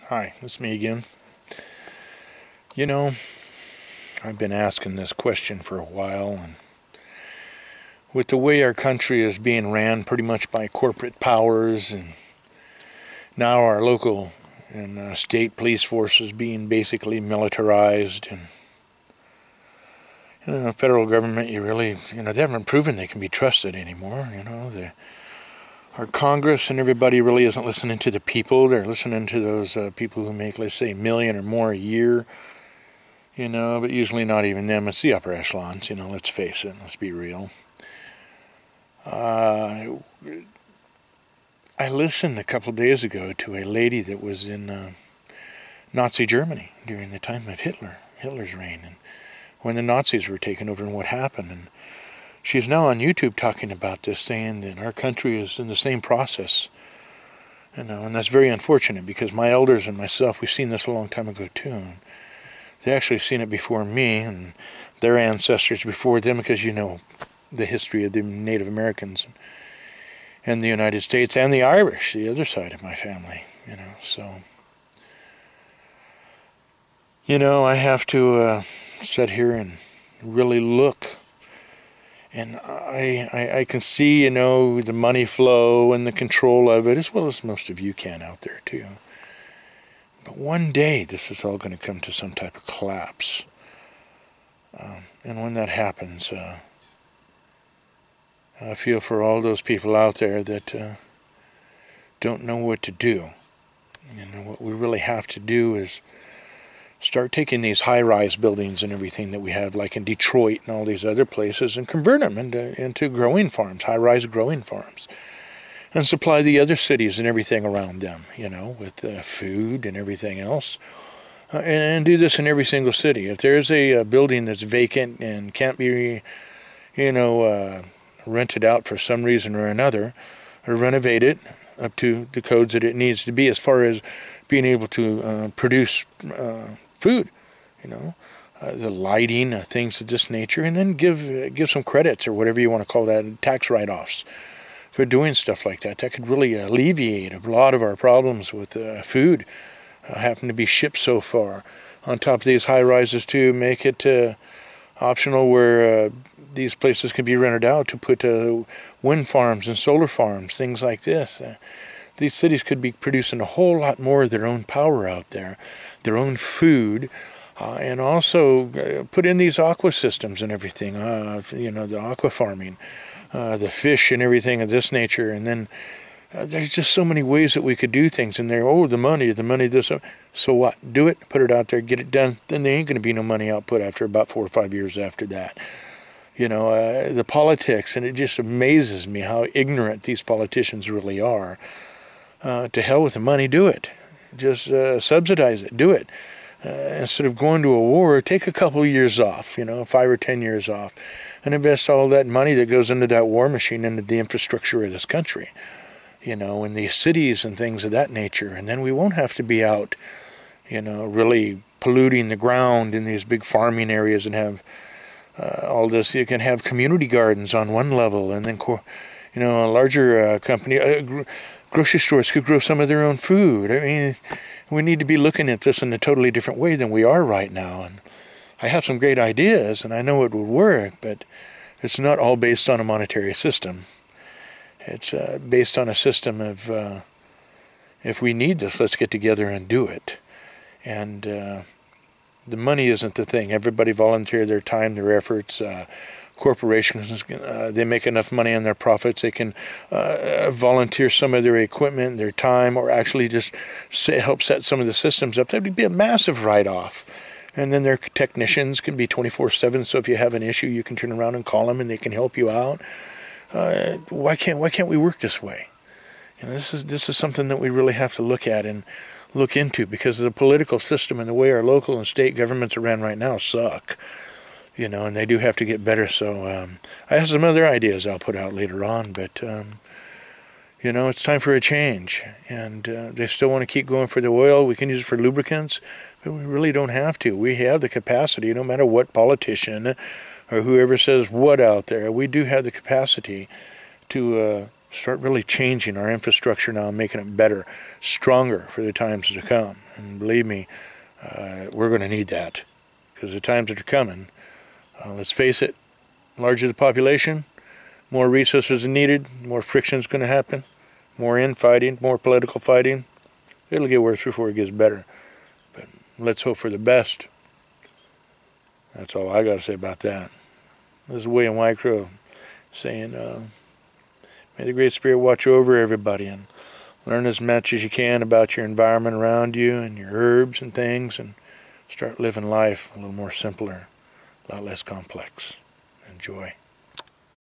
Hi, it's me again. You know, I've been asking this question for a while, and with the way our country is being ran pretty much by corporate powers, and now our local and state police forces being basically militarized, and the federal government, they haven't proven they can be trusted anymore. Our Congress and everybody really isn't listening to the people. They're listening to those people who make, let's say, $1 million or more a year, but usually not even them. It's the upper echelons, let's face it, let's be real. I listened a couple of days ago to a lady that was in Nazi Germany during the time of Hitler's reign, and when the Nazis were taking over and what happened. And she's now on YouTube talking about this, saying that our country is in the same process. And that's very unfortunate, because my elders and myself, we've seen this a long time ago too. And they actually seen it before me and their ancestors before them, because the history of the Native Americans and the United States and the Irish, the other side of my family, so. I have to sit here and really look. And I can see, the money flow and the control of it, as well as most of you can out there too. But one day, this is all going to come to some type of collapse. And when that happens, I feel for all those people out there that don't know what to do. What we really have to do is start taking these high-rise buildings and everything that we have, like in Detroit and all these other places, and convert them into growing farms, high-rise growing farms, and supply the other cities and everything around them, with food and everything else, and do this in every single city. If there's a building that's vacant and can't be, rented out for some reason or another, or renovate it up to the codes that it needs to be as far as being able to produce food, the lighting, things of this nature, and then give some credits or whatever you want to call that, tax write-offs for doing stuff like that. That could really alleviate a lot of our problems with food having to be shipped so far. On top of these high-rises too, make it optional where these places can be rented out to put wind farms and solar farms, things like this. These cities could be producing a whole lot more of their own power out there, their own food, and also put in these aqua systems and everything, the aqua farming, the fish and everything of this nature. And then there's just so many ways that we could do things in there. Oh, the money, this. So what? Do it, put it out there, get it done. Then there ain't going to be no money output after about 4 or 5 years after that. The politics, and it just amazes me how ignorant these politicians really are. To hell with the money, do it. Just subsidize it, do it. Instead of going to a war, take a couple of years off, 5 or 10 years off, and invest all that money that goes into that war machine into the infrastructure of this country, in these cities and things of that nature. And then we won't have to be out, really polluting the ground in these big farming areas and have all this. You can have community gardens on one level, and then, a larger company, grocery stores could grow some of their own food. I mean, we need to be looking at this in a totally different way than we are right now. And I have some great ideas, and I know it would work, but it's not all based on a monetary system. It's based on a system of, if we need this, let's get together and do it. And the money isn't the thing. Everybody volunteer their time, their efforts. Corporations, they make enough money on their profits, they can volunteer some of their equipment, their time, or actually just help set some of the systems up. That would be a massive write-off. And then their technicians can be 24/7, so if you have an issue, you can turn around and call them and they can help you out. Why can't we work this way? This is something that we really have to look at and look into, because the political system and the way our local and state governments are ran right now suck. And they do have to get better. So I have some other ideas I'll put out later on, but it's time for a change. And they still want to keep going for the oil. We can use it for lubricants, but we really don't have to. We have the capacity, no matter what politician or whoever says what out there, we do have the capacity to start really changing our infrastructure now and making it better, stronger for the times to come. And believe me, we're going to need that, because the times that are coming, let's face it, larger the population, more resources are needed, more friction is going to happen, more infighting, more political fighting. It'll get worse before it gets better. But let's hope for the best. That's all I got to say about that. This is William WhiteCrow saying, may the Great Spirit watch over everybody, and learn as much as you can about your environment around you and your herbs and things, and start living life a little more simpler, a lot less complex. Enjoy.